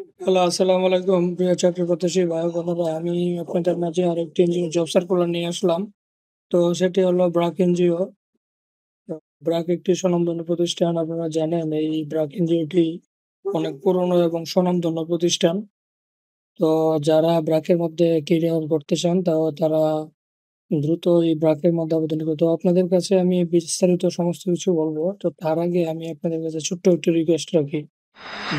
Hello, আসসালামু আলাইকুম। প্রিয় চাকরি প্রত্যাশী ভাই বোনেরা, আমি আপনাদের মাঝে আরেকটি এনজিও জব সার্কুলার নিয়ে আসলাম। তো সেটি হলো ব্র্যাক এনজিও। তো ব্র্যাক একটি স্বনামধন্য প্রতিষ্ঠান। আপনারা জানেন এই ব্র্যাক এনজিওটি অনেক পুরনো এবং স্বনামধন্য প্রতিষ্ঠান। তো যারা ব্র্যাকের মধ্যে কেরিয়ার করতে চান তারা দ্রুত এই ব্র্যাকের মধ্যে আবেদন করতে। তো আপনাদের কাছে আমি বিস্তারিত সমস্ত কিছু বলবো। তো তার আগে আমি আপনাদের কাছে ছোট্ট একটি রিকোয়েস্ট রাখি।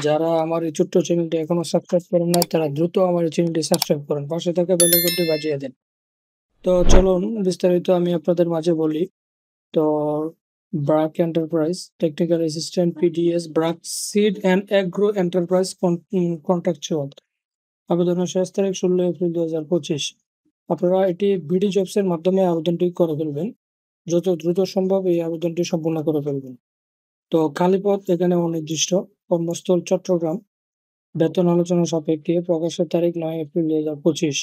যারা আমার এই ছোট্ট চ্যানেলটি এখনো সাবস্ক্রাইব করেন নাই, তারা দ্রুত আমার এই চ্যানেলটি সাবস্ক্রাইব করেন। পাশে থাকা বেল আইকনটি বাজিয়ে দেন। তো চলুন বিস্তারিত আমি আপনাদের মাঝে বলি। তো BRAC enterprise technical assistant PDS BRAC seed and agro enterprise contractual. আবেদনের শেষ তারিখ ১৬ এপ্রিল ২০২৫। আপনারা এটি বিডি জবস এর মাধ্যমে আবেদনটি করে ফেলবেন। যত দ্রুত সম্ভব এই আবেদনটি সম্পূর্ণ করে ফেলবেন। তো খালি পদ এখানে অনির্দিষ্ট। কর্মস্থল চট্টগ্রাম। বেতন আলোচনা সাপেক্ষে। প্রকাশের তারিখ ৯ এপ্রিল ২০২৫।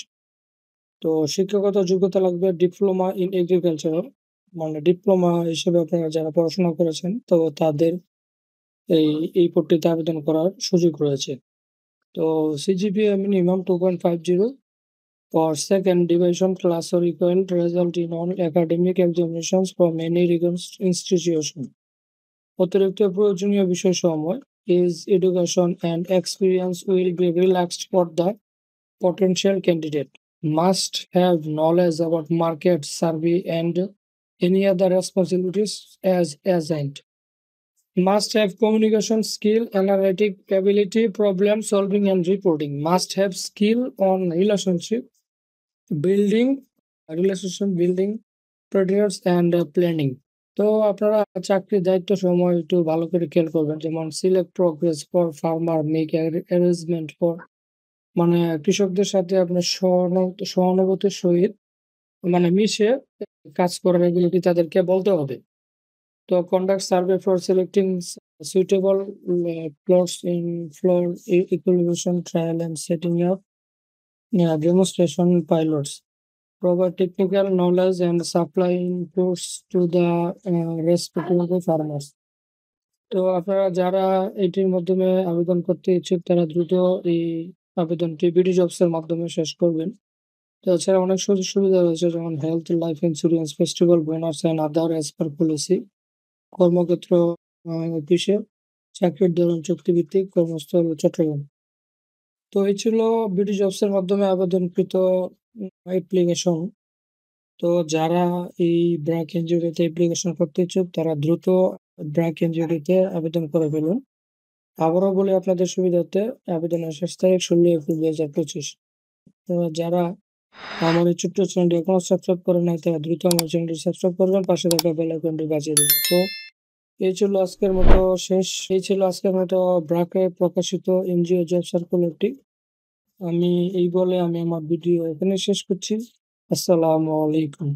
তো শিক্ষাগত যোগ্যতা লাগবে ডিপ্লোমা ইন এগ্রিকালচারাল, মানে ডিপ্লোমা হিসেবে আপনারা যারা পড়াশোনা করেছেন তো তাদের এই এই পদটিতে আবেদন করার সুযোগ রয়েছে। তো CGPA minimum 2.50 for second division class or equivalent result in all academic examinations from any recognized institution. অতিরিক্ত প্রয়োজনীয় বিষয়সমূহ is education and experience will be relaxed for the potential candidate. Must have knowledge about market survey and any other responsibilities as assigned. Must have communication skill, analytic ability, problem solving and reporting. Must have skill on relationship building, predators and planning. তো আপনারা চাকরির দায়িত্ব সময় একটু ভালো করে খেয়াল করবেন, যেমন select progress for farmer, make arrangement for, মানে কৃষকদের সাথে আপনার সহানুভূতির সহিত মানে মিশে কাজ করার এগুলোকে তাদেরকে বলতে হবে। তো conduct survey for selecting suitable plots in floor equalization trial and setting up demonstration pilots. Provide technical knowledge and supply inputs to the respective farmers. তো আপনারা যারা এটির মাধ্যমে আবেদন করতে ইচ্ছুক তারা দ্রুত এই আবেদনটি বিডি জবস এর মাধ্যমে শেষ করবেন। তো এছাড়া অনেক সুযোগ সুবিধা রয়েছে, যেমন health, life insurance, festival bonus and other as per policy. কর্মক্ষেত্র অফিসে, চাকরির ধরন চুক্তিভিত্তিক, কর্মস্থল চট্টগ্রাম। তো এই ছিল বিডি জবস এর মাধ্যমে আবেদনকৃত অ্যাপ্লিকেশন। তো যারা এই ব্র্যাক এনজিওতে অ্যাপ্লিকেশন করতে ইচ্ছুক তারা দ্রুত ব্র্যাক এনজিওতে আবেদন করে ফেলুন। আবারও বলি আপনাদের সুবিধার্থে, আবেদনের শেষ তারিখ ১৬ এপ্রিল ২০২৫। তো যারা আমার এই ছোট্ট চ্যানেলটি এখনো সাবস্ক্রাইব করেন নাই তারা দ্রুত আমার চ্যানেলটি সাবস্ক্রাইব করবেন, পাশে থাকা বেল আইকনটি বাজিয়ে দেবেন। তো এই ছিল আজকের মতো ব্র্যাকে প্রকাশিত এনজিও জব সার্কুলারটি। আমি আমার ভিডিও এখানে শেষ করছি। আসসালামু আলাইকুম।